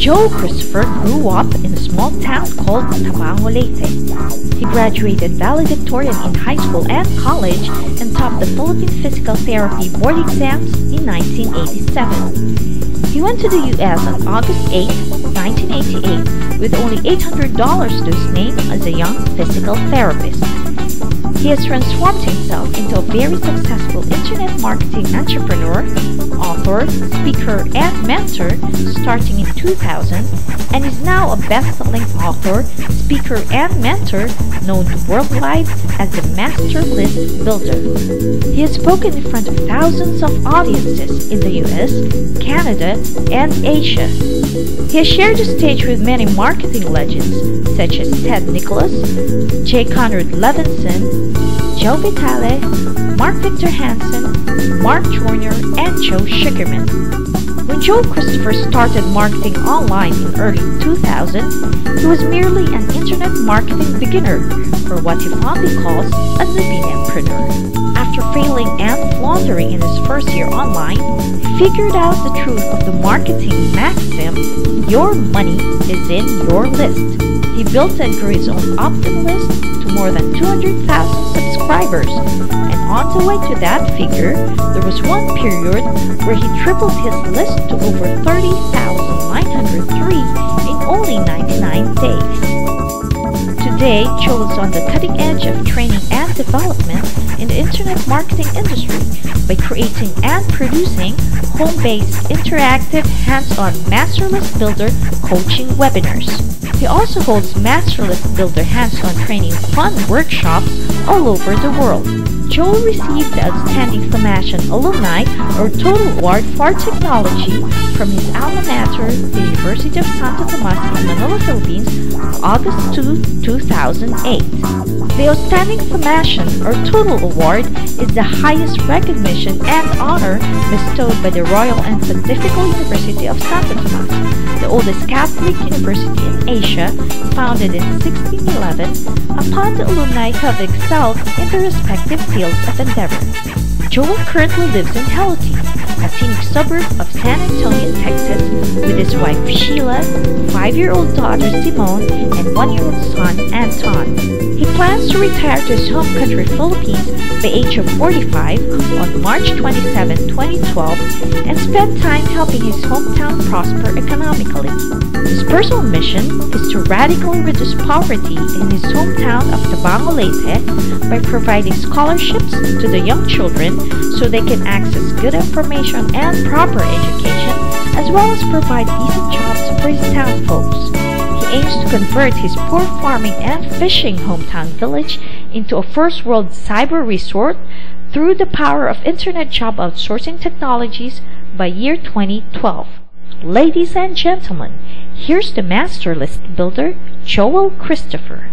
Joel Christopher grew up in a small town called Tabango, Leyte. He graduated valedictorian in high school and college and topped the Philippine Physical Therapy Board exams in 1987. He went to the US on August 8, 1988 with only $800 to his name as a young physical therapist. He has transformed himself into a very successful internet marketing entrepreneur, author, speaker, and mentor starting in 2000 and is now a best-selling author, speaker, and mentor known worldwide as the Master List Builder. He has spoken in front of thousands of audiences in the US, Canada, and Asia. He has shared the stage with many marketing legends such as Ted Nicholas, J. Conrad Levinson, Joe Vitale, Mark Victor Hansen, Mark Joyner, and Joe Sugarman. When Joel Christopher started marketing online in early 2000, he was merely an internet marketing beginner, or what he fondly calls a newbie-preneur. After failing and floundering in his first year online, he figured out the truth of the marketing maxim, your money is in your list. He built and grew his own opt-in list to more than 200,000 subscribers, and on the way to that figure, there was one period where he tripled his list to over 30,903 in only 99 days. Today, Joel is on the cutting edge of training and development in the internet marketing industry by creating and producing home-based, interactive, hands-on Master List Builder coaching webinars. He also holds Master List Builder hands-on training fun workshops all over the world. Joel received the Outstanding Thomasian Alumni or Total Award for Technology from his alma mater, the University of Santo Tomas in Manila, Philippines, August 2, 2008. The Outstanding Thomasian or Total Award is the highest recognition and honor bestowed by the Royal and Pontifical University of Santo Tomas, the oldest Catholic university in Asia, founded in 1611, upon the alumni who have excelled in their respective fields of endeavor. Joel currently lives in Heloti, a scenic suburb of San Antonio, Texas, with his wife Sheila, 5-year-old daughter Simone, and 1-year-old son Anton. He plans to retire to his home country Philippines by age of 45 on March 27, 2012 and spend time helping his hometown prosper economically. His personal mission is to radically reduce poverty in his hometown of Tabango, Leyte by providing scholarships to the young children so they can access good information and proper education, as well as provide decent jobs for his town folks. He aims to convert his poor farming and fishing hometown village into a first-world cyber resort through the power of internet job outsourcing technologies by year 2012. Ladies and gentlemen, here's the Master List Builder, Joel Christopher.